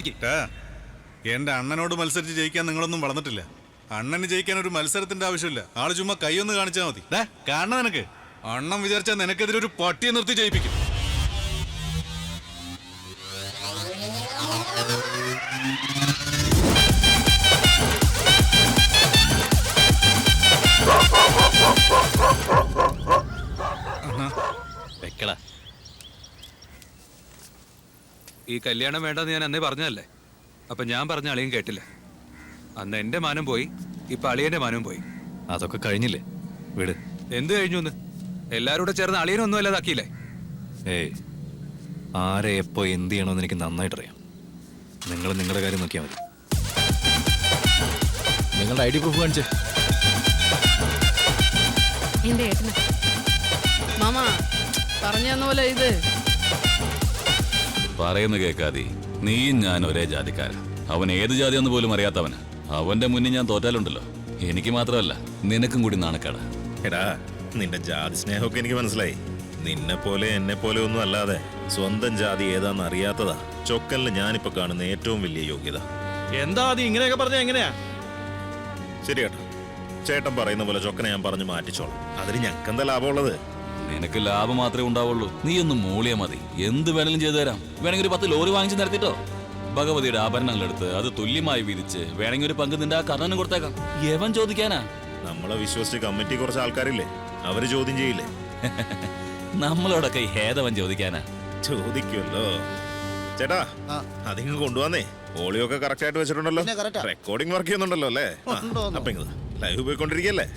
എന്റെ അണ്ണനോട് മത്സരിച്ച് ജയിക്കാൻ നിങ്ങളൊന്നും വളർന്നിട്ടില്ല. അണ്ണന് ജയിക്കാൻ ഒരു മത്സരത്തിന്റെ ആവശ്യമില്ല. ആള് ചുമ്മാ കൈയൊന്ന് കാണിച്ചാൽ മതി. കാണണം നിനക്ക്. അണ്ണൻ വിചാരിച്ചാൽ നിനക്കെതിരെ ഒരു പട്ടിയെ നിർത്തി ജയിപ്പിക്കും. ഈ കല്യാണം വേണ്ടെന്ന് ഞാൻ അന്നേ പറഞ്ഞതല്ലേ. അപ്പൊ ഞാൻ പറഞ്ഞ അളിയൻ കേട്ടില്ല. അന്ന് എന്റെ മാനം പോയി, ഇപ്പൊ അളിയന്റെ മാനവും പോയി. അതൊക്കെ കഴിഞ്ഞില്ലേ, വീട് എന്ത് കഴിഞ്ഞു? എല്ലാരും കൂടെ ചേർന്ന് അളിയനൊന്നും അല്ലാതാക്കിയില്ലേ? ഏയ്, ആരെ എപ്പോ എന്ത് ചെയ്യണമെന്ന് എനിക്ക് നന്നായിട്ടറിയാം. നിങ്ങൾ നിങ്ങളുടെ കാര്യം നോക്കിയാൽ മതി. നിങ്ങളുടെ ID പ്രൂഫ് കാണിച്ചേ. എന്റെ ഏട്ടന മാമ പറഞ്ഞു തന്ന പോലെ ഇത് പറയുന്ന കേൾക്കാതെ നീയും ഞാൻ ഒരേ ജാതിക്കാരൻ. അവൻ ഏത് ജാതിയെന്ന് പോലും അറിയാത്തവന് അവന്റെ മുന്നിൽ ഞാൻ തോറ്റാലുണ്ടല്ലോ, എനിക്ക് മാത്രമല്ല നിനക്കും കൂടി നാണക്കേടാ. എടാ, നിന്റെ ജാതി സ്നേഹമൊക്കെ എനിക്ക് മനസ്സിലായി. നിന്നെ പോലെ എന്നെ പോലെ ഒന്നും അല്ലാതെ സ്വന്തം ജാതി ഏതാന്ന് അറിയാത്തതാ ചൊക്കലിന് ഞാനിപ്പോ കാണുന്ന ഏറ്റവും വലിയ യോഗ്യത. എന്താ അത് ഇങ്ങനെയൊക്കെ പറഞ്ഞ എങ്ങനെയാ? ശരി കേട്ടോ, ചേട്ടൻ പറയുന്ന പോലെ ചൊക്കനെ ഞാൻ പറഞ്ഞു മാറ്റിച്ചോളാം. അതിന് ഞക്കെന്താ ലാഭമുള്ളത്? നിനക്ക് ലാഭം മാത്രമേ ഉണ്ടാവുള്ളൂ. നീ ഒന്ന് മൂളിയാ മതി, എന്ത് വേണമെങ്കിലും ചെയ്തു തരാം. വേണമെങ്കിൽ ഒരു 10 ലോറി വാങ്ങിച്ച് നിരത്തിട്ടോ. ഭഗവതിയുടെ ആഭരണങ്ങളെടുത്ത് അത് തുല്യമായി വീതിച്ച് വേണമെങ്കിൽ ഒരു പങ്ക് നിന്റെ ആ കർണന് കൊടുത്തേക്കാം. യവൻ ചോദിക്കാനാ? നമ്മളെ വിശ്വസിച്ച് കമ്മിറ്റി കുറച്ച് ആൾക്കാരില്ലേ, അവര് ചോദ്യം ചെയ്യില്ലേ? നമ്മളോടൊക്കെ ഹേതവൻ ചോദിക്കാനാ? ചോദിക്കുമല്ലോ. ചേട്ടാ, അതിങ്ങ് കൊണ്ടുവന്നേ. ഓളിയൊക്കെ കറക്റ്റ് ആയിട്ട് വെച്ചിട്ടുണ്ടല്ലോ. റെക്കോർഡിംഗ് വർക്ക് ചെയ്യുന്നുണ്ടല്ലോ അല്ലേ? അപ്പൊ ലൈവ് പോയിക്കൊണ്ടിരിക്കല്ലേ?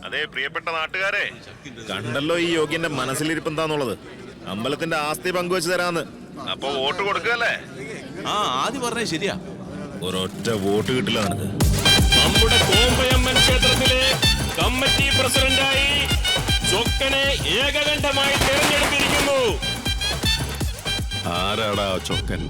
അതെ, പ്രിയപ്പെട്ട നാട്ടുകാരെ, കണ്ടല്ലോ ഈ യോഗ്യന്റെ മനസ്സിലിരിപ്പ് എന്താന്നുള്ളത്. അമ്പലത്തിന്റെ ആസ്തി പങ്കുവെച്ച് തരാന്ന്. അപ്പൊ വോട്ട് കൊടുക്കല്ലേ? ആദ്യം പറഞ്ഞേ ശരിയാ. ഒരൊറ്റ വോട്ട് കിട്ടില്ല നിനക്ക്. നമ്മുടെ കോമ്പയമ്മൻ ക്ഷേത്രത്തിലെ കമ്മിറ്റി പ്രസിഡന്റായി ചൊക്കനെ ഏകകണ്ഠമായി തെരഞ്ഞെടുത്തിരിക്കുന്നു. ആരാടാ ചൊക്കൻ?